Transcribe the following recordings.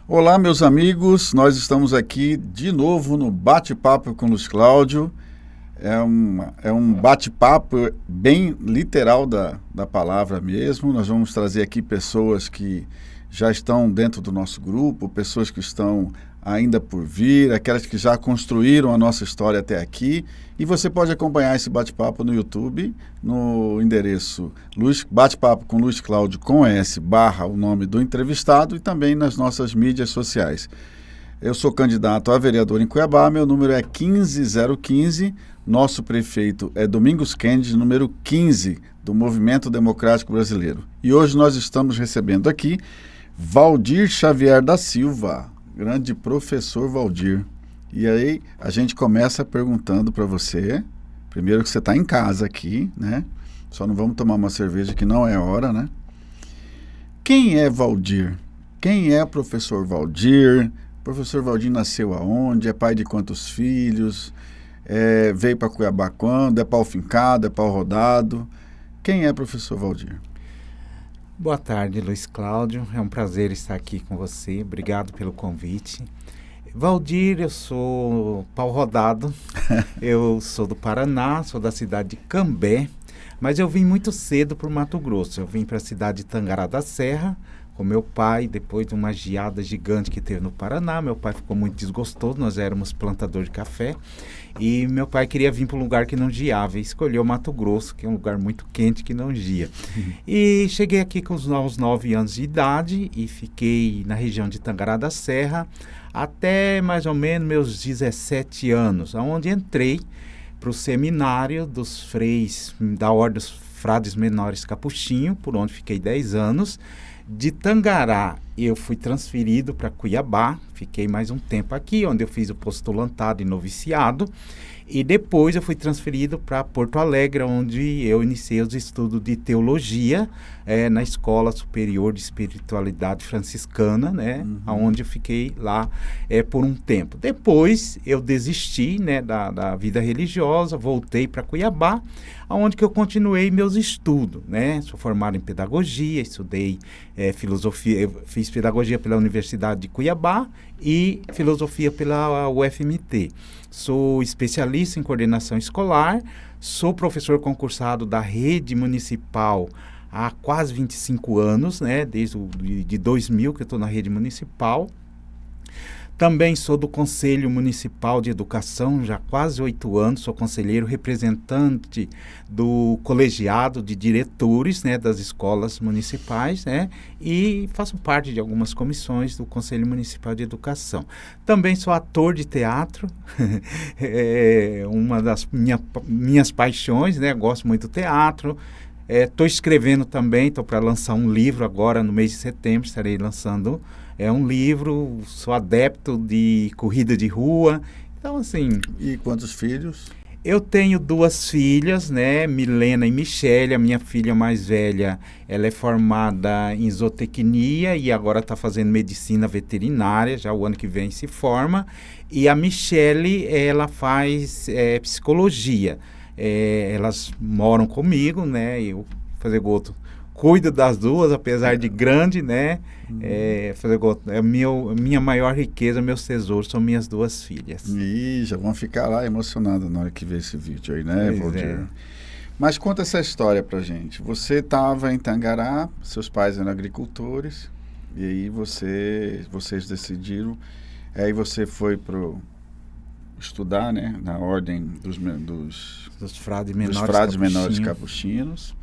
Olá, meus amigos, nós estamos aqui de novo no Bate-Papo com Luiz Cláudio. É um bate-papo bem literal da palavra mesmo. Nós vamos trazer aqui pessoas que já estão dentro do nosso grupo, pessoas que estão ainda por vir, aquelas que já construíram a nossa história até aqui. E você pode acompanhar esse bate-papo no YouTube, no endereço Bate-Papo com Luiz Cláudio com S / o nome do entrevistado e também nas nossas mídias sociais. Eu sou candidato a vereador em Cuiabá, meu número é 15015, nosso prefeito é Domingos Kennedy, número 15 do Movimento Democrático Brasileiro. E hoje nós estamos recebendo aqui Valdir Xavier da Silva, grande professor Valdir. E aí a gente começa perguntando para você, primeiro que você está em casa aqui, né? Só não vamos tomar uma cerveja que não é hora, né? Quem é Valdir? Quem é o professor Valdir? O professor Valdir nasceu aonde? É pai de quantos filhos? Veio para Cuiabá quando? É pau fincado? É pau rodado? Quem é o professor Valdir? Boa tarde, Luiz Cláudio. É um prazer estar aqui com você. Obrigado pelo convite. Valdir, eu sou pau rodado. Eu sou do Paraná, sou da cidade de Cambé, mas eu vim muito cedo para o Mato Grosso. Eu vim para a cidade de Tangará da Serra com meu pai, depois de uma geada gigante que teve no Paraná. Meu pai ficou muito desgostoso, nós éramos plantador de café, e meu pai queria vir para um lugar que não geava, e escolheu Mato Grosso, que é um lugar muito quente que não gia. E cheguei aqui com os 9 anos de idade e fiquei na região de Tangará da Serra até mais ou menos meus 17 anos, onde entrei para o seminário dos freis da Ordem dos Frades Menores Capuchinho, por onde fiquei 10 anos. De Tangará eu fui transferido para Cuiabá, fiquei mais um tempo aqui, onde eu fiz o postulantado e noviciado, e depois eu fui transferido para Porto Alegre, onde eu iniciei os estudos de teologia na Escola Superior de Espiritualidade Franciscana, né, onde eu fiquei lá por um tempo. Depois eu desisti, né, da vida religiosa, voltei para Cuiabá, onde que eu continuei meus estudos, né? Sou formado em pedagogia, estudei filosofia, fiz pedagogia pela Universidade de Cuiabá e filosofia pela UFMT. Sou especialista em coordenação escolar, sou professor concursado da rede municipal há quase 25 anos, né? Desde de 2000 que eu estou na rede municipal. Também sou do Conselho Municipal de Educação, já há quase 8 anos, sou conselheiro representante do colegiado de diretores, né, das escolas municipais, né, e faço parte de algumas comissões do Conselho Municipal de Educação. Também sou ator de teatro, é uma das minhas paixões, né, gosto muito do teatro. Estou escrevendo também, estou para lançar um livro agora no mês de setembro, estarei lançando um livro, sou adepto de corrida de rua, então assim... E quantos filhos? Eu tenho 2 filhas, né, Milena e Michele. A minha filha mais velha, ela é formada em zootecnia e agora está fazendo medicina veterinária, já o ano que vem se forma, e a Michele, ela faz psicologia. Elas moram comigo, né, eu cuido das duas, apesar de grande, né? Minha maior riqueza, meus tesouros, são minhas 2 filhas. E já vão ficar lá emocionados na hora que ver esse vídeo aí, né, Valdir? Mas conta essa história pra gente. Você estava em Tangará, seus pais eram agricultores, e aí vocês decidiram, aí você foi estudar, né, na ordem dos frades menores capuchinos.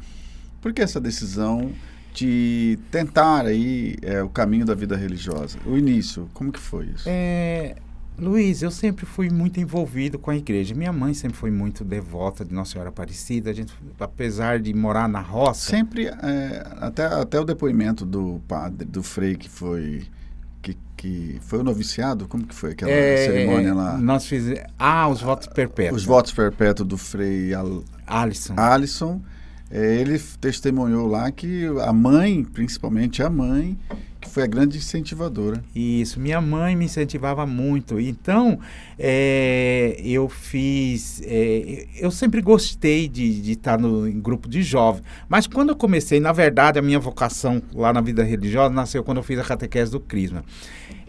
Por que essa decisão de tentar aí o caminho da vida religiosa? O início, como que foi isso? Luiz, eu sempre fui muito envolvido com a igreja. Minha mãe sempre foi muito devota de Nossa Senhora Aparecida. A gente, apesar de morar na roça... Sempre, até o depoimento do padre, do frei que foi o noviciado, como que foi aquela cerimônia lá? Nós fizemos... os votos perpétuos. Os votos perpétuos do frei Alisson. Ele testemunhou lá que a mãe, principalmente a mãe, que foi a grande incentivadora. Isso, minha mãe me incentivava muito. Então, eu fiz... eu sempre gostei de estar em grupo de jovens. Mas quando eu comecei, na verdade, a minha vocação lá na vida religiosa nasceu quando eu fiz a catequese do Crisma.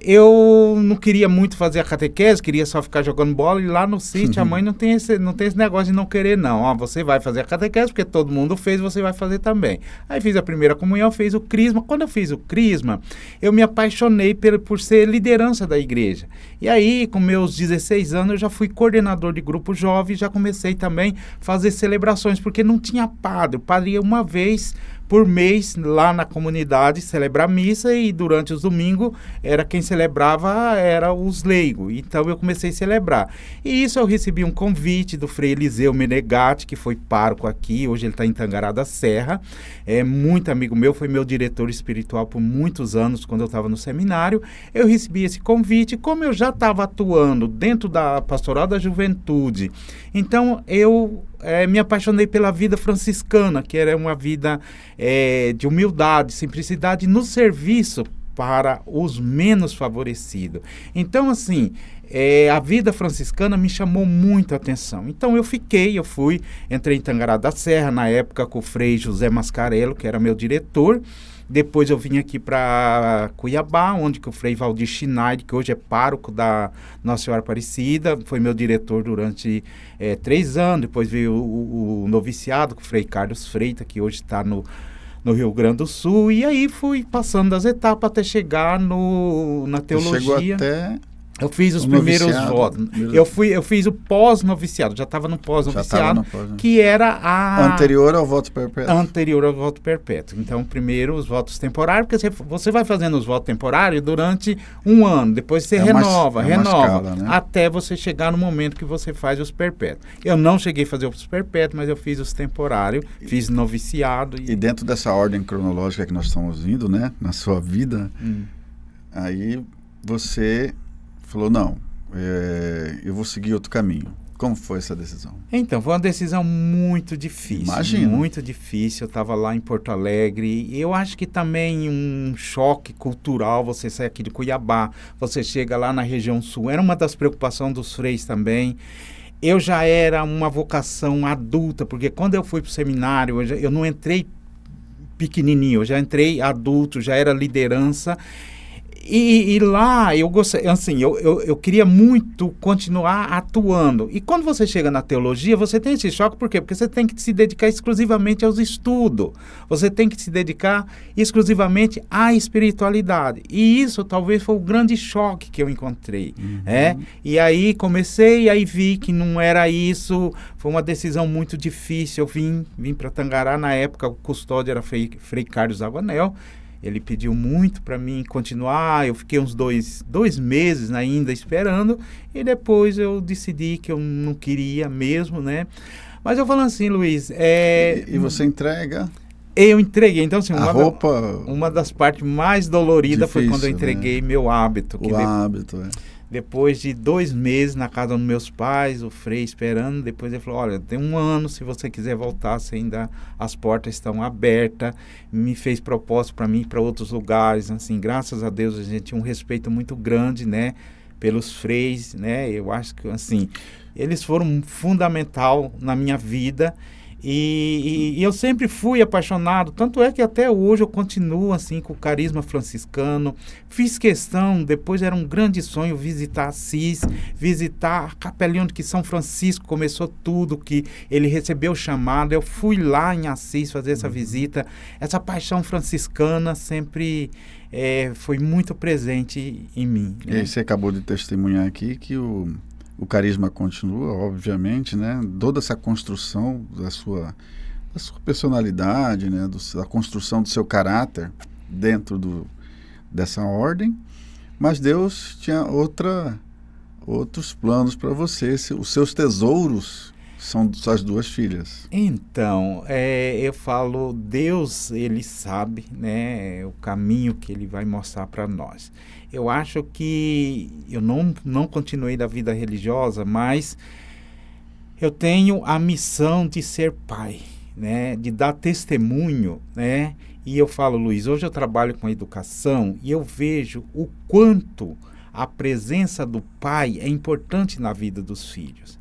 eu não queria muito fazer a catequese, queria só ficar jogando bola, e lá no sítio a mãe não tem esse negócio de não querer, não. Ó, você vai fazer a catequese porque todo mundo fez, você vai fazer também. Aí fiz a primeira comunhão, fiz o crisma. Quando eu fiz o crisma, eu me apaixonei por ser liderança da igreja. E aí, com meus 16 anos, eu já fui coordenador de grupo jovem, já comecei também a fazer celebrações, porque não tinha padre. O padre ia uma vez por mês lá na comunidade celebrar missa, e durante os domingos quem celebrava era os leigos. Então eu comecei a celebrar. E isso eu recebi um convite do Frei Eliseu Menegatti, que foi pároco aqui, hoje ele está em Tangará da Serra, é muito amigo meu, foi meu diretor espiritual por muitos anos quando eu estava no seminário. Eu recebi esse convite, como eu já estava atuando dentro da Pastoral da Juventude, então eu me apaixonei pela vida franciscana, que era uma vida de humildade, simplicidade no serviço para os menos favorecidos. Então, assim, a vida franciscana me chamou muito a atenção. Então, entrei em Tangará da Serra, na época com o Frei José Mascarello, que era meu diretor. Depois eu vim aqui para Cuiabá, onde que o Frei Valdir Schneider, que hoje é pároco da Nossa Senhora Aparecida, foi meu diretor durante 3 anos. Depois veio o noviciado com o Frei Carlos Freitas, que hoje está no Rio Grande do Sul. E aí fui passando das etapas até chegar na teologia. Chegou até... Eu fiz os primeiros votos. Eu fiz o pós-noviciado, já estava no pós-noviciado, que era a... Anterior ao voto perpétuo. Anterior ao voto perpétuo. Então, primeiro os votos temporários, porque você vai fazendo os votos temporários durante 1 ano, depois você renova, escala, né? Até você chegar no momento que você faz os perpétuos. Eu não cheguei a fazer os perpétuos, mas eu fiz os temporários, fiz noviciado. E dentro dessa ordem cronológica que nós estamos indo, né, na sua vida, aí você... falou, não, eu vou seguir outro caminho. Como foi essa decisão? Então, foi uma decisão muito difícil. Imagino. Muito difícil. Eu estava lá em Porto Alegre. E eu acho que também um choque cultural, você sai aqui de Cuiabá, você chega lá na região sul. Era uma das preocupações dos freis também. Eu já era uma vocação adulta, porque quando eu fui para o seminário, eu não entrei pequenininho, eu já entrei adulto, já era liderança. E lá eu gostei, assim, eu queria muito continuar atuando. E quando você chega na teologia, você tem esse choque, por quê? Porque você tem que se dedicar exclusivamente aos estudos. Você tem que se dedicar exclusivamente à espiritualidade. E isso talvez foi o grande choque que eu encontrei. E aí comecei, aí vi que não era isso. Foi uma decisão muito difícil. Eu vim para Tangará, na época o custódio era Frei Carlos Aguanel. Ele pediu muito para mim continuar, eu fiquei uns dois meses ainda esperando, e depois eu decidi que eu não queria mesmo, né? Mas eu falando assim, Luiz... E você entrega? Eu entreguei, então assim, roupa... uma das partes mais doloridas difícil, foi quando eu entreguei, né? Meu hábito. Hábito, Depois de 2 meses na casa dos meus pais, o Frei esperando, depois ele falou, olha, tem 1 ano, se você quiser voltar, as portas estão abertas. Me fez proposta para mim ir para outros lugares, assim, graças a Deus a gente tinha um respeito muito grande, né, pelos freis, né, eu acho que, assim, eles foram fundamental na minha vida. E eu sempre fui apaixonado, tanto é que até hoje eu continuo assim com o carisma franciscano. Fiz questão, depois era um grande sonho visitar Assis, visitar a capelinha onde que São Francisco começou tudo, que ele recebeu o chamado. Eu fui lá em Assis fazer essa visita. Essa paixão franciscana sempre foi muito presente em mim. E aí você acabou de testemunhar aqui que o carisma continua, obviamente, né? Toda essa construção da sua personalidade, né? Da construção do seu caráter dentro dessa ordem, mas Deus tinha outros planos para você. Os seus tesouros são suas 2 filhas. Então, eu falo, Deus, ele sabe, né, o caminho que ele vai mostrar para nós. Eu acho que eu não continuei da vida religiosa, mas eu tenho a missão de ser pai, né, de dar testemunho, né, e eu falo, Luiz, hoje eu trabalho com educação e eu vejo o quanto a presença do pai é importante na vida dos filhos.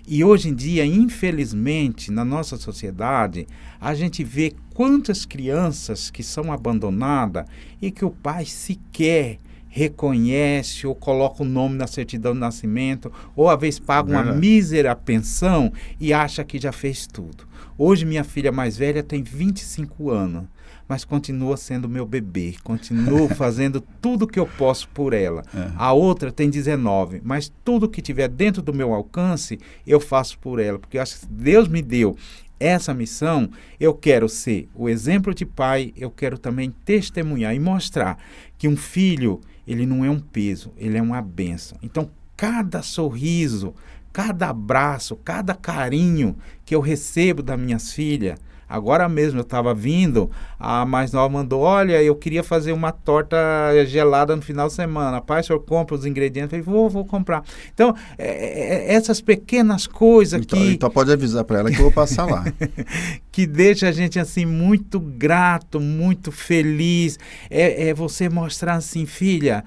E hoje em dia, infelizmente, na nossa sociedade, a gente vê quantas crianças que são abandonadas e que o pai sequer reconhece ou coloca o nome na certidão de nascimento, ou às vezes paga uma mísera pensão e acha que já fez tudo. Hoje minha filha mais velha tem 25 anos, mas continua sendo meu bebê, continuo fazendo tudo que eu posso por ela. A outra tem 19, mas tudo que tiver dentro do meu alcance, eu faço por ela, porque eu acho que Deus me deu essa missão. Eu quero ser o exemplo de pai, eu quero também testemunhar e mostrar que um filho, ele não é um peso, ele é uma bênção. Então, cada sorriso, cada abraço, cada carinho que eu recebo das minhas filhas. Agora mesmo eu estava vindo, a mais nova mandou, olha, eu queria fazer uma torta gelada no final de semana. Pai, o senhor compra os ingredientes? Eu falei, vou comprar. Então, essas pequenas coisas Então pode avisar para ela que eu vou passar lá. Que deixa a gente assim muito grato, muito feliz. É você mostrar assim, filha,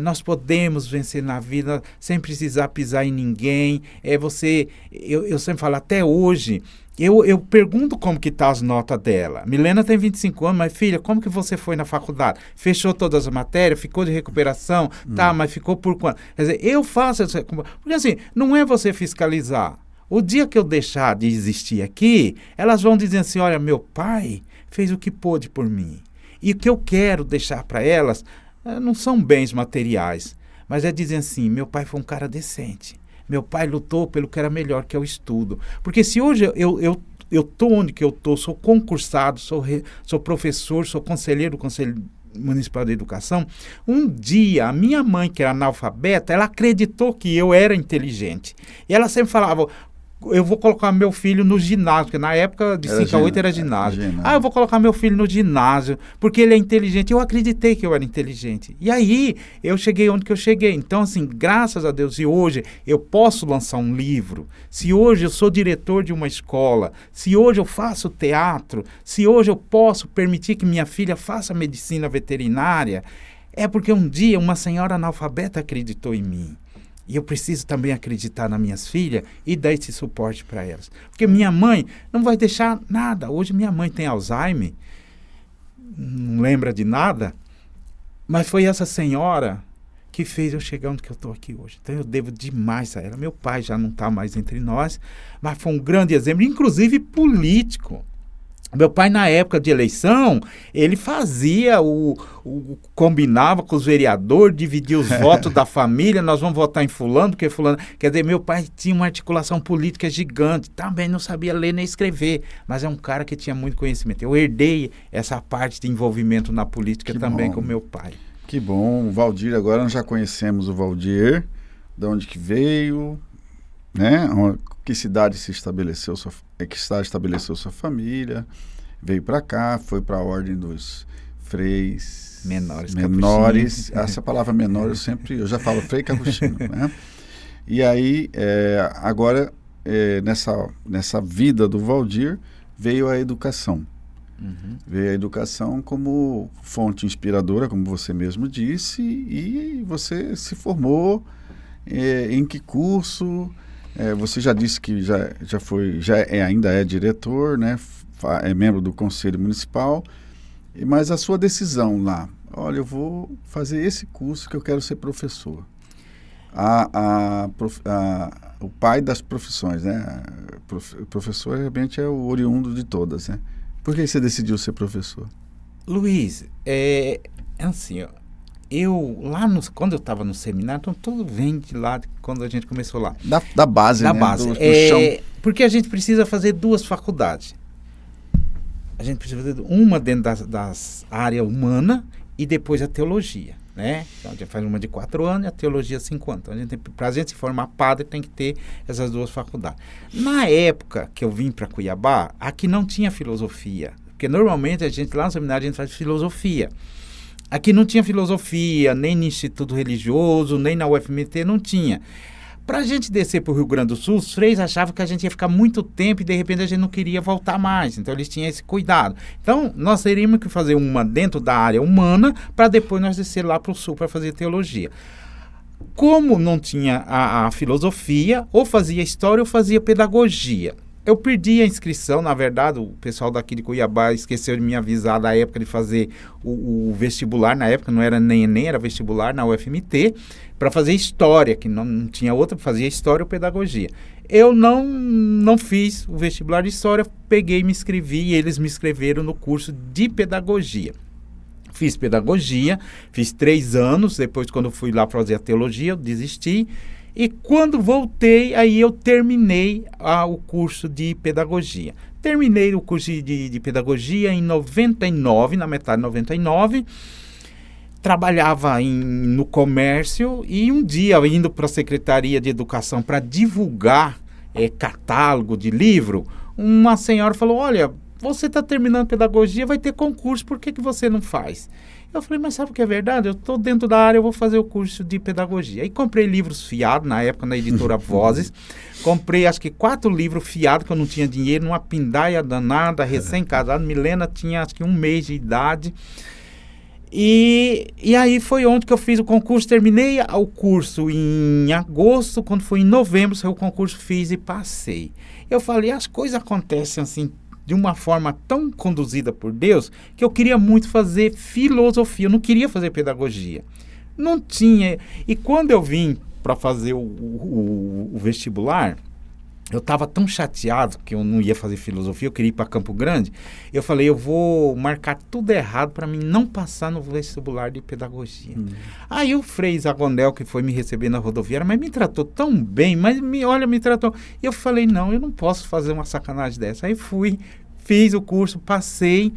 nós podemos vencer na vida sem precisar pisar em ninguém. Eu sempre falo, até hoje, eu pergunto como que tá as notas dela. Milena tem 25 anos, mas filha, como que você foi na faculdade? Fechou todas as matérias? Ficou de recuperação? Tá, mas ficou por quanto? Quer dizer, eu faço essa... Porque assim, não é você fiscalizar. O dia que eu deixar de existir aqui, elas vão dizer assim, olha, meu pai fez o que pôde por mim. E o que eu quero deixar para elas não são bens materiais, mas é dizer assim, meu pai foi um cara decente. Meu pai lutou pelo que era melhor, que é o estudo. Porque se hoje eu estou onde que eu estou, sou concursado, sou professor, sou conselheiro do Conselho Municipal de Educação, um dia a minha mãe, que era analfabeta, ela acreditou que eu era inteligente. E ela sempre falava, eu vou colocar meu filho no ginásio, porque na época de 5 a 8 era ginásio. Eu vou colocar meu filho no ginásio, porque ele é inteligente. Eu acreditei que eu era inteligente. E aí, eu cheguei onde que eu cheguei. Então, assim, graças a Deus, se hoje eu posso lançar um livro, se hoje eu sou diretor de uma escola, se hoje eu faço teatro, se hoje eu posso permitir que minha filha faça medicina veterinária, é porque um dia uma senhora analfabeta acreditou em mim. E eu preciso também acreditar nas minhas filhas e dar esse suporte para elas. Porque minha mãe não vai deixar nada. Hoje minha mãe tem Alzheimer, não lembra de nada, mas foi essa senhora que fez eu chegar onde que eu estou aqui hoje. Então eu devo demais a ela. Meu pai já não está mais entre nós, mas foi um grande exemplo, inclusive político. Meu pai, na época de eleição, ele fazia combinava com os vereadores, dividia os votos da família, nós vamos votar em fulano, porque fulano... Quer dizer, meu pai tinha uma articulação política gigante, também não sabia ler nem escrever, mas é um cara que tinha muito conhecimento. Eu herdei essa parte de envolvimento na política que também com meu pai. Que bom. O Valdir, agora nós já conhecemos o Valdir, de onde que veio, né? Que cidade se estabeleceu, que cidade estabeleceu sua família, veio para cá, foi para a ordem dos freis menores. Essa palavra menor eu já falo frei capuchino, né? E aí, agora, nessa vida do Valdir, veio a educação. Veio a educação como fonte inspiradora, como você mesmo disse, e você se formou em que curso? Você já disse que ainda é diretor, né? É membro do Conselho Municipal, mas a sua decisão lá, olha, eu vou fazer esse curso que eu quero ser professor. O pai das profissões, né? O professor realmente é o oriundo de todas, né? Por que você decidiu ser professor? Luiz, assim, ó. Quando eu estava no seminário, então tudo vem de lá, quando a gente começou lá. Da base, da né? base. Do chão. Porque a gente precisa fazer 2 faculdades. A gente precisa fazer uma dentro das áreas humanas e depois a teologia, né? Então a gente faz uma de 4 anos e a teologia 5 anos. Então para a gente se formar padre tem que ter essas 2 faculdades. Na época que eu vim para Cuiabá, aqui não tinha filosofia. Porque normalmente a gente lá no seminário a gente faz filosofia. Aqui não tinha filosofia, nem no Instituto Religioso, nem na UFMT, não tinha. Para a gente descer para o Rio Grande do Sul, os freis achavam que a gente ia ficar muito tempo e de repente a gente não queria voltar mais. Então eles tinham esse cuidado. Então nós teríamos que fazer uma dentro da área humana para depois nós descer lá para o Sul para fazer teologia. Como não tinha a filosofia, ou fazia história ou fazia pedagogia. eu perdi a inscrição, na verdade, o pessoal daqui de Cuiabá esqueceu de me avisar da época de fazer o vestibular, na época não era nem Enem, era vestibular na UFMT, para fazer história, que não tinha outra, fazia história ou pedagogia. Eu não fiz o vestibular de história, peguei e me inscrevi, e eles me inscreveram no curso de pedagogia. Fiz pedagogia, fiz 3 anos, depois quando eu fui lá fazer a teologia, eu desisti. E quando voltei, aí eu terminei o curso de pedagogia. Terminei o curso de pedagogia em 99, na metade de 99. Trabalhava no comércio e um dia, indo para a Secretaria de Educação para divulgar catálogo de livro, uma senhora falou, olha, você está terminando pedagogia, vai ter concurso, por que você não faz? Eu falei, mas sabe o que é verdade? Eu estou dentro da área, eu vou fazer o curso de pedagogia. Aí comprei livros fiados, na época na editora Vozes. Comprei acho que 4 livros fiados, que eu não tinha dinheiro, numa pindaia danada, recém-casado. Milena tinha acho que 1 mês de idade. E aí foi onde que eu fiz o concurso. Terminei o curso em agosto, quando foi em novembro, saiu o concurso, fiz e passei. Eu falei, as coisas acontecem assim, de uma forma tão conduzida por Deus, que eu queria muito fazer filosofia, eu não queria fazer pedagogia. Não tinha. E quando eu vim para fazer o vestibular, eu estava tão chateado que eu não ia fazer filosofia, eu queria ir para Campo Grande. Eu falei, eu vou marcar tudo errado para mim não passar no vestibular de pedagogia. Aí o Frei Zagonel, que foi me receber na rodoviária, mas me tratou tão bem, me tratou. E eu falei, não, eu não posso fazer uma sacanagem dessa. Aí fui, fiz o curso, passei.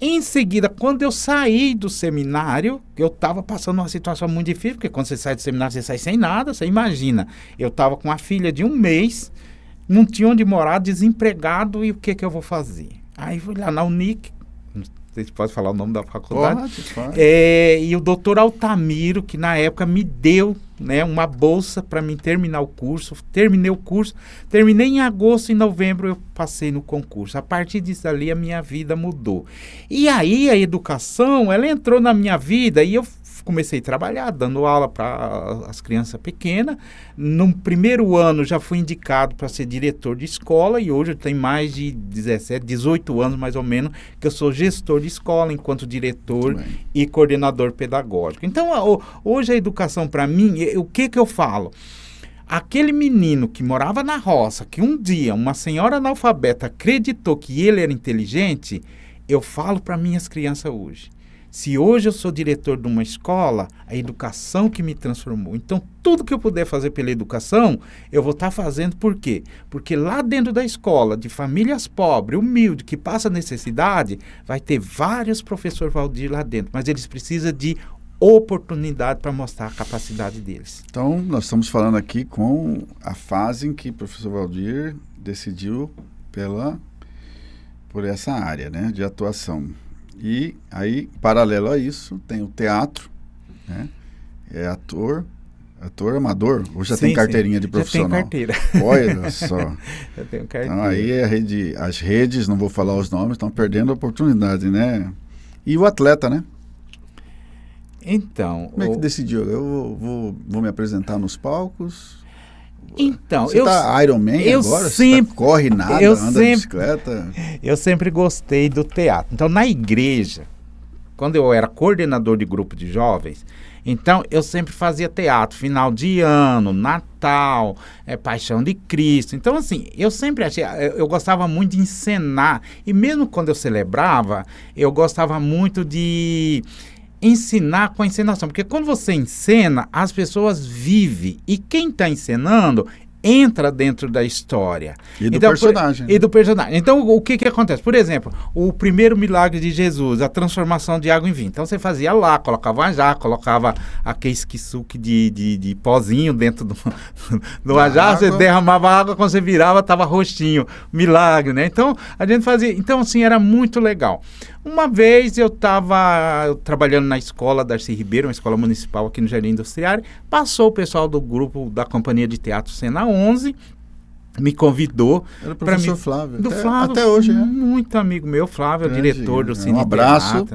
Em seguida, quando eu saí do seminário, eu estava passando uma situação muito difícil, porque quando você sai do seminário, você sai sem nada, você imagina. Eu estava com uma filha de 1 mês, não tinha onde morar, desempregado, e o que eu vou fazer? Aí fui lá na Unic, não sei se pode falar o nome da faculdade. Pode. E o doutor Altamiro, que na época me deu, né, uma bolsa para mim terminar o curso. Terminei o curso, terminei em agosto, em novembro eu passei no concurso. A partir disso ali a minha vida mudou. E aí a educação, ela entrou na minha vida e eu comecei a trabalhar, dando aula para as crianças pequenas. No primeiro ano já fui indicado para ser diretor de escola e hoje eu tenho mais de 18 anos mais ou menos que eu sou gestor de escola enquanto diretor e coordenador pedagógico. Então hoje a educação para mim, o que eu falo? Aquele menino que morava na roça, que um dia uma senhora analfabeta acreditou que ele era inteligente, eu falo para minhas crianças hoje. Se hoje eu sou diretor de uma escola, a educação que me transformou. Então, tudo que eu puder fazer pela educação, eu vou estar fazendo. Por quê? Porque lá dentro da escola, de famílias pobres, humildes, que passam necessidade, vai ter vários professores Valdir lá dentro, mas eles precisam de oportunidade para mostrar a capacidade deles. Então, nós estamos falando aqui com a fase em que o professor Valdir decidiu por essa área, né, de atuação. E aí, paralelo a isso, tem o teatro, né? É ator amador, ou já tem carteirinha de profissional? Já tem carteira. Olha só. Já tenho carteira. Então aí as redes, não vou falar os nomes, estão perdendo a oportunidade, né? E o atleta, né? Então... Como é que decidiu? Eu vou me apresentar nos palcos... Então, você tá Ironman agora? Você corre nada, anda de bicicleta? Eu sempre gostei do teatro. Então, na igreja, quando eu era coordenador de grupo de jovens, então eu sempre fazia teatro, final de ano, Natal, Paixão de Cristo. Então, assim, eu sempre achei, eu gostava muito de encenar. E mesmo quando eu celebrava, eu gostava muito de ensinar com a encenação, porque quando você encena, as pessoas vivem, e quem está encenando entra dentro da história. E do personagem. E do personagem. Então, o que acontece? Por exemplo, o primeiro milagre de Jesus, a transformação de água em vinho. Então, você fazia lá, colocava uma jarra, colocava aquele suco de pozinho dentro do jarra, você derramava água, quando você virava, estava roxinho. Milagre, né? Então, a gente fazia... Então, assim, era muito legal. Uma vez eu estava trabalhando na escola Darcy Ribeiro, uma escola municipal aqui no Jardim Industriário, passou o pessoal do grupo da Companhia de Teatro Cena 11, me convidou. Era o professor Flávio. Flávio, até hoje, né? Muito amigo meu, Flávio, é o diretor do Cine Um abraço.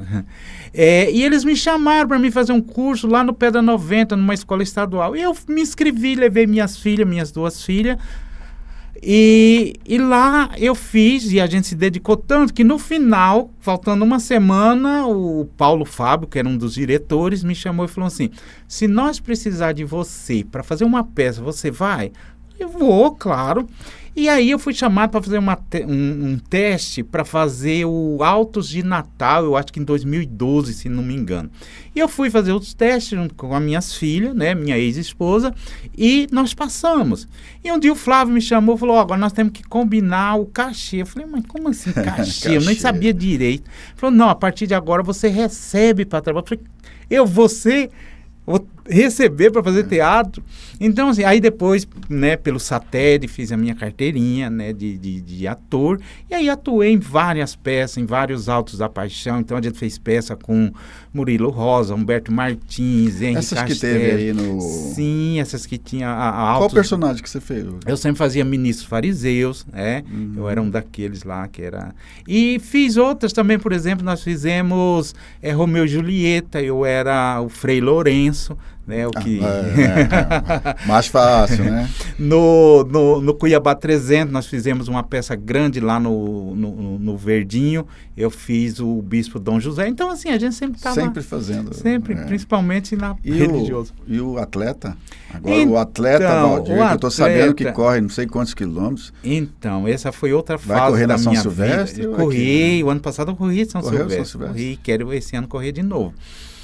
E eles me chamaram para mim fazer um curso lá no Pedra 90, numa escola estadual. E eu me inscrevi, levei minhas 2 filhas, E lá eu fiz, e a gente se dedicou tanto, que no final, faltando uma semana, o Paulo Fábio, que era um dos diretores, me chamou e falou assim, se nós precisar de você para fazer uma peça, você vai? Eu vou, claro. E aí eu fui chamado para fazer um teste para fazer o Autos de Natal, eu acho que em 2012, se não me engano. E eu fui fazer os testes junto com as minhas filhas, né, minha ex-esposa, e nós passamos. E um dia o Flávio me chamou e falou, agora nós temos que combinar o cachê. Eu falei, mas como assim cachê? Eu nem sabia direito. Ele falou, não, a partir de agora você recebe para trabalhar. Eu falei, vou receber para fazer teatro. Então, assim, aí depois, né, pelo satélite, fiz a minha carteirinha, né, de ator, e aí atuei em várias peças, em vários Autos da Paixão. Então a gente fez peça com Murilo Rosa, Humberto Martins, Henrique Essas Castelo. que teve aí no... Sim, essas que tinha Qual personagem que você fez? Eu sempre fazia Ministros Fariseus, né? Eu era um daqueles lá que era... E fiz outras também, por exemplo, nós fizemos Romeu e Julieta, eu era o Frei Lourenço, né? O que... mais fácil, né? No Cuiabá 300, nós fizemos uma peça grande lá no Verdinho, eu fiz o Bispo Dom José, então assim, a gente sempre estava... Sempre fazendo. Sempre, principalmente na religiosa. E o atleta? Agora então, o atleta Valdir, que eu estou sabendo que corre não sei quantos quilômetros. Então, essa foi outra Vai fase correr da na São minha Silvestre? vida. Corri, o ano passado eu corri São Correu Silvestre. São Silvestre? Corri, quero esse ano correr de novo.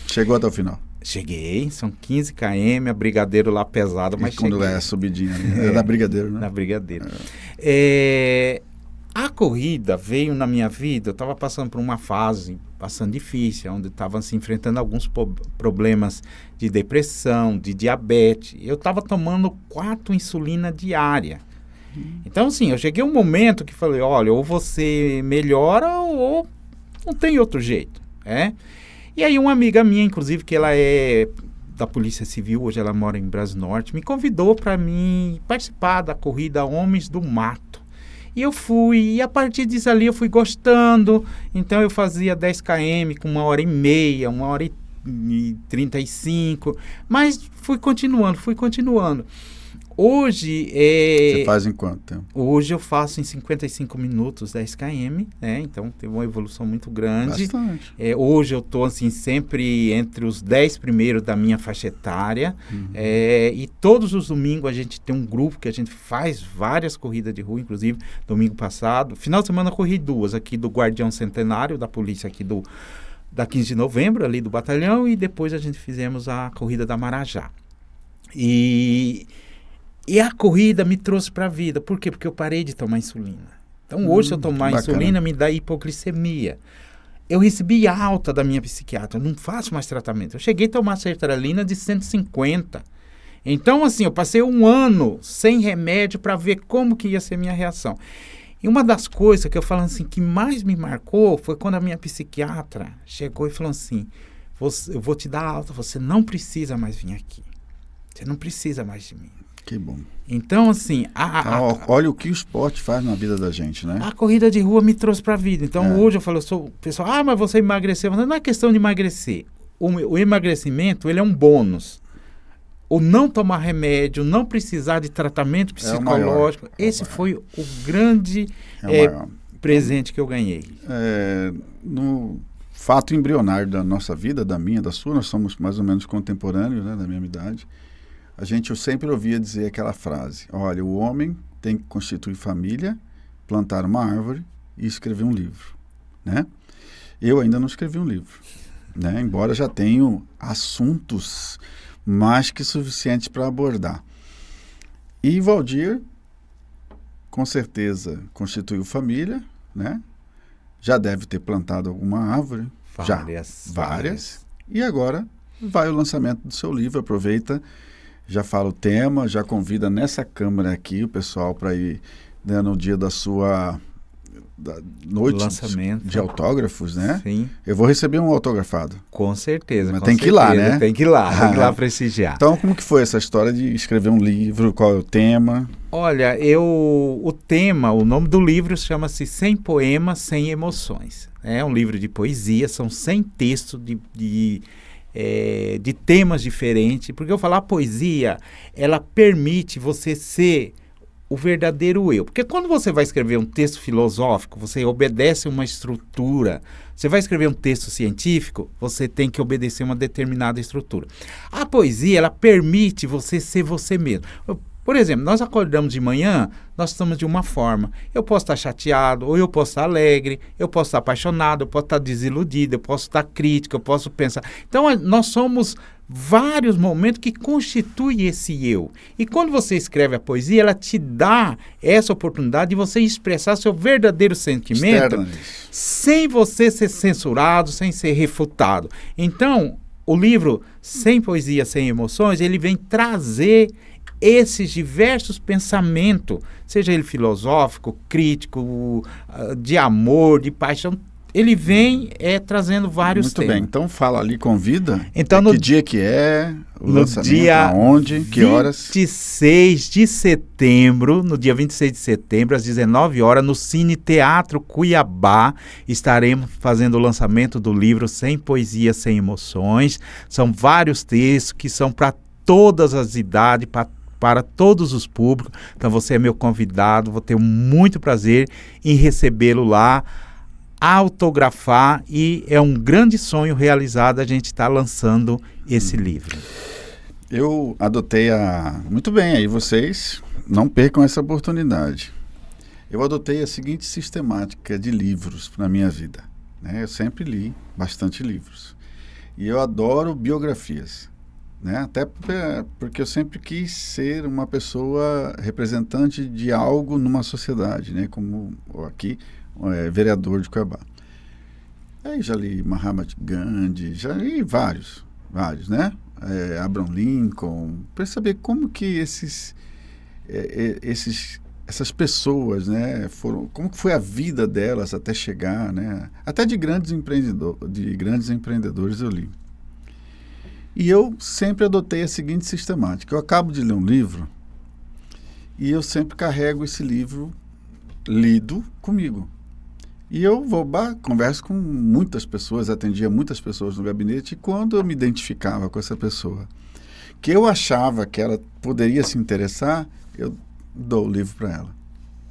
Chegou até o final? Cheguei, são 15 km, a Brigadeiro lá pesado, mas quando cheguei. É a subidinha, né? É da Brigadeiro, né? Da Brigadeiro. A corrida veio na minha vida, eu estava passando por uma fase bastante difícil, onde eu estava assim, enfrentando alguns problemas de depressão, de diabetes. Eu estava tomando 4 insulina diária. Então, assim, eu cheguei um momento que falei, olha, ou você melhora ou não tem outro jeito, né? E aí uma amiga minha, inclusive, que ela é da Polícia Civil, hoje ela mora em Brasil Norte, me convidou para mim participar da corrida Homens do Mato. E eu fui, e a partir disso ali eu fui gostando, então eu fazia 10 km com 1h30, 1h35, mas fui continuando. Hoje... Você faz em quanto tempo? Hoje eu faço em 55 minutos 10 km, né? Então teve uma evolução muito grande. Bastante. Hoje eu estou assim, sempre entre os 10 primeiros da minha faixa etária. E todos os domingos a gente tem um grupo que a gente faz várias corridas de rua, inclusive domingo passado. Final de semana eu corri 2 aqui do Guardião Centenário, da polícia aqui da 15 de novembro, ali do batalhão, e depois a gente fizemos a corrida da Marajá. E a corrida me trouxe para a vida. Por quê? Porque eu parei de tomar insulina. Então, hoje, se eu tomar insulina, me dá hipoglicemia. Eu recebi alta da minha psiquiatra. Eu não faço mais tratamento. Eu cheguei a tomar sertralina de 150. Então, assim, eu passei 1 ano sem remédio para ver como que ia ser minha reação. E uma das coisas que eu falo assim, que mais me marcou foi quando a minha psiquiatra chegou e falou assim, eu vou te dar alta, você não precisa mais vir aqui. Você não precisa mais de mim. Que bom. Então, assim... olha o que o esporte faz na vida da gente, né? A corrida de rua me trouxe para a vida. Então, hoje eu falo, o pessoal, mas você emagreceu. Mas não é questão de emagrecer. O emagrecimento, ele é um bônus. O não tomar remédio, não precisar de tratamento psicológico, esse foi o grande presente que eu ganhei. No fato embrionário da nossa vida, da minha, da sua, nós somos mais ou menos contemporâneos, né, da mesma idade. Eu sempre ouvia dizer aquela frase, olha, o homem tem que constituir família, plantar uma árvore e escrever um livro, né? Eu ainda não escrevi um livro, né? Embora já tenho assuntos mais que suficientes para abordar. E Valdir, com certeza, constituiu família, né? Já deve ter plantado alguma árvore, várias. E agora vai o lançamento do seu livro, aproveita... Já fala o tema, já convida nessa câmera aqui o pessoal para ir, né, no dia da sua noite de autógrafos, né? Sim. Eu vou receber um autografado. Com certeza. Mas tem que ir lá, né? Tem que ir lá prestigiar. Então, como que foi essa história de escrever um livro? Qual é o tema? Olha, o nome do livro chama-se 100 Poemas, 100 Emoções. É um livro de poesia, são 100 textos de temas diferentes, porque eu falo, a poesia, ela permite você ser o verdadeiro eu. Porque quando você vai escrever um texto filosófico, você obedece uma estrutura. Você vai escrever um texto científico, você tem que obedecer uma determinada estrutura. A poesia, ela permite você ser você mesmo. Por exemplo, nós acordamos de manhã, nós estamos de uma forma. Eu posso estar chateado, ou eu posso estar alegre, eu posso estar apaixonado, eu posso estar desiludido, eu posso estar crítico, eu posso pensar. Então, nós somos vários momentos que constituem esse eu. E quando você escreve a poesia, ela te dá essa oportunidade de você expressar seu verdadeiro sentimento sem você ser censurado, sem ser refutado. Então, o livro Sem Poesia, Sem Emoções, ele vem trazer esses diversos pensamentos, seja ele filosófico, crítico, de amor, de paixão, ele vem trazendo vários temas. Muito bem, então fala ali, convida. Então, que dia que é, o lançamento, aonde, que horas? 26 de setembro, no dia 26 de setembro, às 19 horas, no Cine Teatro Cuiabá, estaremos fazendo o lançamento do livro Sem Poesia, Sem Emoções. São vários textos que são para todas as idades, para todos os públicos. Então você é meu convidado, vou ter muito prazer em recebê-lo lá, autografar, e é um grande sonho realizado a gente estar lançando esse livro. Eu adotei Muito bem, aí vocês não percam essa oportunidade. Eu adotei a seguinte sistemática de livros na minha vida, né? Eu sempre li bastante livros. E eu adoro biografias. Né? Até porque eu sempre quis ser uma pessoa representante de algo numa sociedade, né? Como aqui, vereador de Cuiabá. Aí já li Mahatma Gandhi, já li vários, né? Abraham Lincoln, para saber como que essas pessoas, né, como que foi a vida delas até chegar, né? Até de grandes empreendedores eu li. E eu sempre adotei a seguinte sistemática. Eu acabo de ler um livro e eu sempre carrego esse livro lido comigo. E eu converso com muitas pessoas, atendia muitas pessoas no gabinete, e quando eu me identificava com essa pessoa, que eu achava que ela poderia se interessar, eu dou o livro para ela.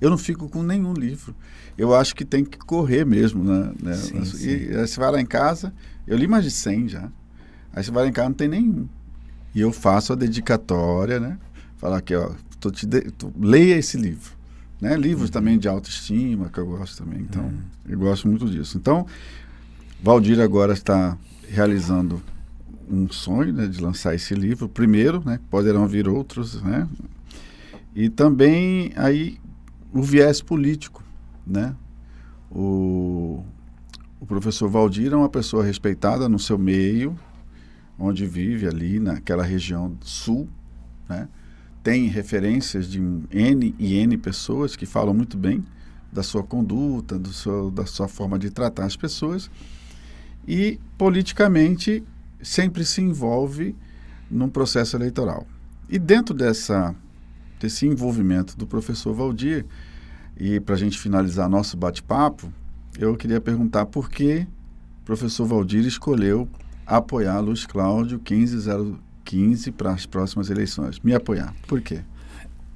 Eu não fico com nenhum livro. Eu acho que tem que correr mesmo. Né? Sim, sim. E aí você vai lá em casa, eu li mais de 100 já. Aí você vai lá em casa, não tem nenhum. E eu faço a dedicatória, né? Falar aqui, ó, leia esse livro. Né? Livros também de autoestima, que eu gosto também. Então, eu gosto muito disso. Então, Valdir agora está realizando um sonho, né, de lançar esse livro. Primeiro, né? Poderão vir outros, né? E também aí o viés político, né? O professor Valdir é uma pessoa respeitada no seu meio, onde vive ali naquela região sul, né? Tem referências de N e N pessoas que falam muito bem da sua conduta, da sua forma de tratar as pessoas, e politicamente sempre se envolve num processo eleitoral. E dentro desse envolvimento do professor Valdir, e para a gente finalizar nosso bate-papo, eu queria perguntar por que o professor Valdir escolheu apoiar Luiz Cláudio 15015 para as próximas eleições. Me apoiar. Por quê?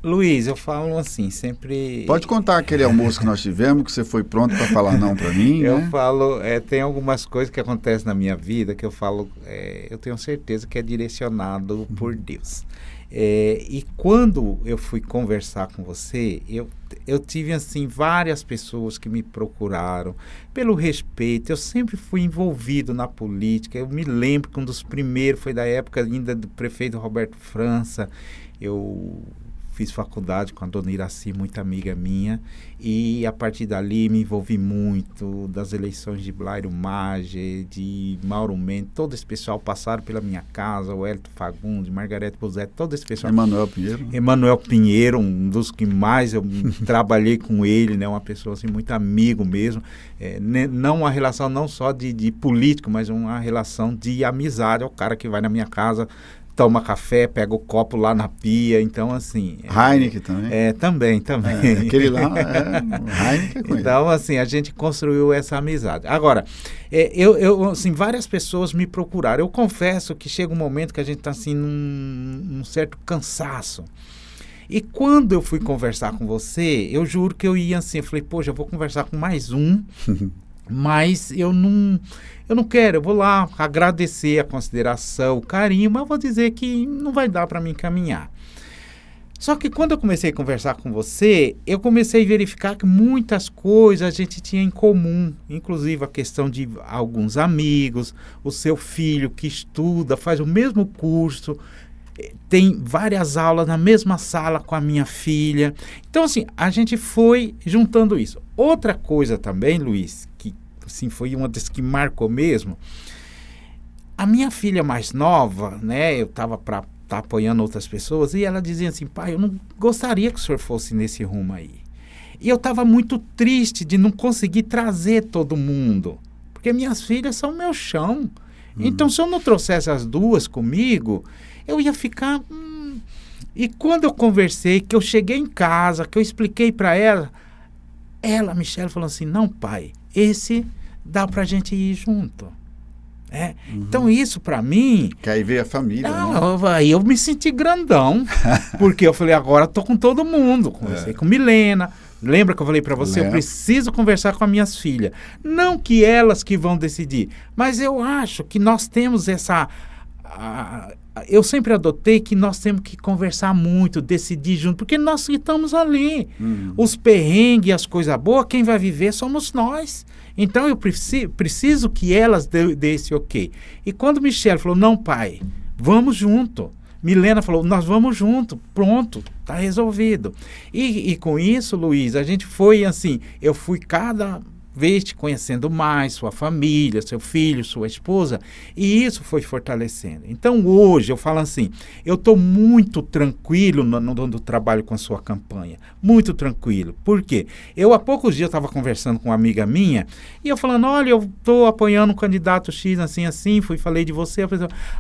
Luiz, eu falo assim, sempre... Pode contar aquele almoço que nós tivemos, que você foi pronto para falar não para mim, Eu né? falo, tem algumas coisas que acontecem na minha vida que eu falo, eu tenho certeza que é direcionado por Deus. E quando eu fui conversar com você, eu tive assim várias pessoas que me procuraram pelo respeito. Eu sempre fui envolvido na política. Eu me lembro que um dos primeiros foi da época ainda do prefeito Roberto França. Eu fiz faculdade com a dona Iraci, muito amiga minha, e a partir dali me envolvi muito das eleições de Blairo Maggi, de Mauro Mendes. Todo esse pessoal passaram pela minha casa, o Hélito Fagundes, Margarete Buzetti, todo esse pessoal. Emanuel Pinheiro, um dos que mais eu trabalhei com ele, né, uma pessoa assim, muito amigo mesmo, não uma relação não só de político, mas uma relação de amizade. É o cara que vai na minha casa, toma café, pega o copo lá na pia, então assim... Heineken também? Também. Aquele lá, Heineken com então, assim, a gente construiu essa amizade. Agora, assim, várias pessoas me procuraram. Eu confesso que chega um momento que a gente está assim num certo cansaço. E quando eu fui conversar com você, eu juro que eu ia assim, eu falei, poxa, eu vou conversar com mais um, mas eu não quero, eu vou lá agradecer a consideração, o carinho, mas eu vou dizer que não vai dar para mim caminhar. Só que quando eu comecei a conversar com você, eu comecei a verificar que muitas coisas a gente tinha em comum, inclusive a questão de alguns amigos, o seu filho que estuda, faz o mesmo curso, tem várias aulas na mesma sala com a minha filha. Então, assim, a gente foi juntando isso. Outra coisa também, Luiz, que assim, foi uma das que marcou mesmo, a minha filha mais nova, né, eu estava para estar apoiando outras pessoas, e ela dizia assim, pai, eu não gostaria que o senhor fosse nesse rumo aí. E eu estava muito triste de não conseguir trazer todo mundo, porque minhas filhas são meu chão. Então, se eu não trouxesse as duas comigo, eu ia ficar... E quando eu conversei, que eu cheguei em casa, que eu expliquei para ela, Michele, falou assim, não, pai, esse dá pra gente ir junto. Então, isso para mim... Que aí veio a família, né? Aí eu me senti grandão, porque eu falei, agora tô com todo mundo. Conversei com Milena. Lembra que eu falei para você? Eu preciso conversar com as minhas filhas. Não que elas que vão decidir, mas eu acho que nós temos essa... eu sempre adotei que nós temos que conversar muito, decidir junto, porque nós estamos ali. Os perrengues, as coisas boas, quem vai viver somos nós. Então, eu preciso que elas dêem esse ok. E quando Michele falou, não, pai, vamos junto. Milena falou, nós vamos junto, pronto, está resolvido. E com isso, Luiz, a gente foi assim, eu fui cada vez te conhecendo mais, sua família, seu filho, sua esposa, e isso foi fortalecendo. Então, hoje, eu falo assim, eu estou muito tranquilo no trabalho com a sua campanha, muito tranquilo. Por quê? Há poucos dias, eu estava conversando com uma amiga minha, e eu falando, olha, eu estou apoiando um candidato X, assim, falei de você,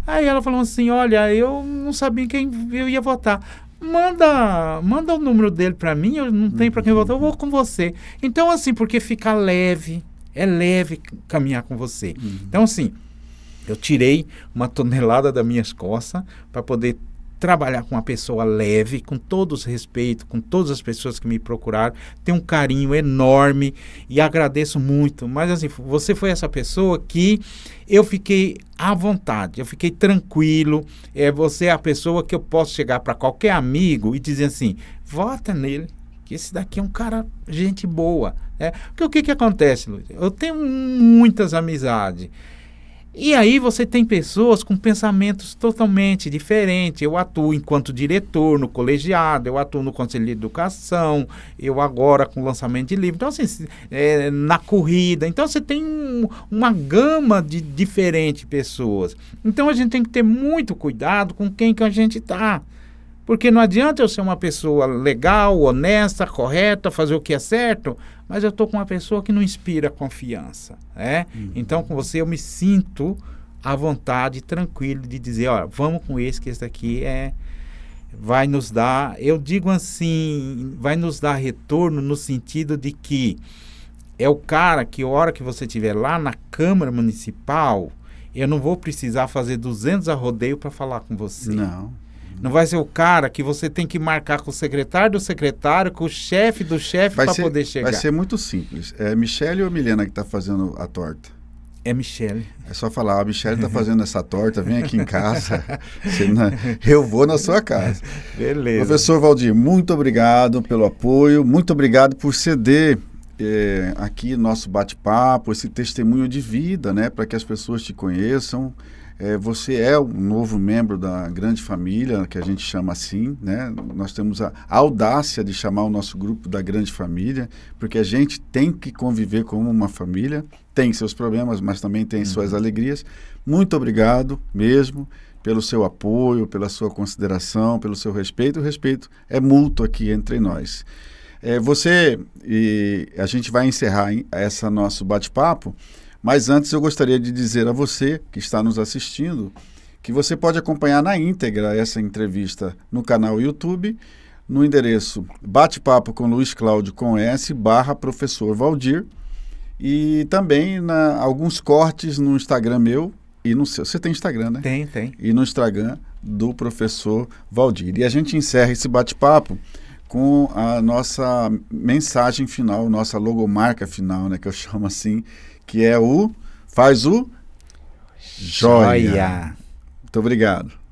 aí ela falou assim, olha, eu não sabia quem eu ia votar. Manda o número dele para mim, eu não tenho para quem votar, eu vou com você. Então, assim, porque fica leve, é leve caminhar com você. Então, assim, eu tirei 1 tonelada das minhas costas para poder trabalhar com uma pessoa leve, com todos os respeitos, com todas as pessoas que me procuraram, tenho um carinho enorme e agradeço muito, mas assim, você foi essa pessoa que eu fiquei à vontade, eu fiquei tranquilo, você é a pessoa que eu posso chegar para qualquer amigo e dizer assim, vota nele, que esse daqui é um cara, gente boa, né? Porque o que acontece, Luiz? Eu tenho muitas amizades, e aí você tem pessoas com pensamentos totalmente diferentes. Eu atuo enquanto diretor no colegiado, eu atuo no Conselho de Educação, eu agora com lançamento de livro. Então, assim, na corrida. Então, você tem uma gama de diferentes pessoas. Então, a gente tem que ter muito cuidado com quem que a gente está. Porque não adianta eu ser uma pessoa legal, honesta, correta, fazer o que é certo, mas eu estou com uma pessoa que não inspira confiança. Então, com você, eu me sinto à vontade, tranquilo, de dizer, olha, vamos com esse, que esse daqui vai nos dar, eu digo assim, vai nos dar retorno no sentido de que é o cara que, a hora que você estiver lá na Câmara Municipal, eu não vou precisar fazer 200 a rodeio para falar com você. Não vai ser o cara que você tem que marcar com o secretário do secretário, com o chefe do chefe para poder chegar. Vai ser muito simples. É Michele ou Milena que está fazendo a torta? É Michele. É só falar, a Michele está fazendo essa torta, vem aqui em casa, eu vou na sua casa. Beleza. Professor Valdir, muito obrigado pelo apoio, muito obrigado por ceder aqui nosso bate-papo, esse testemunho de vida, né, para que as pessoas te conheçam. Você é um novo membro da grande família, que a gente chama assim, né? Nós temos a audácia de chamar o nosso grupo da grande família, porque a gente tem que conviver como uma família, tem seus problemas, mas também tem suas alegrias. Muito obrigado mesmo pelo seu apoio, pela sua consideração, pelo seu respeito. O respeito é mútuo aqui entre nós. A gente vai encerrar esse nosso bate-papo, mas antes eu gostaria de dizer a você que está nos assistindo que você pode acompanhar na íntegra essa entrevista no canal YouTube, no endereço Bate-Papo com Luiz Cláudio com S /Professor Valdir, e também alguns cortes no Instagram meu, E no seu, você tem Instagram, né? Tem. E no Instagram do professor Valdir. E a gente encerra esse bate-papo com a nossa mensagem final, nossa logomarca final, né, que eu chamo assim, que é faz o joia. Joia. Muito obrigado.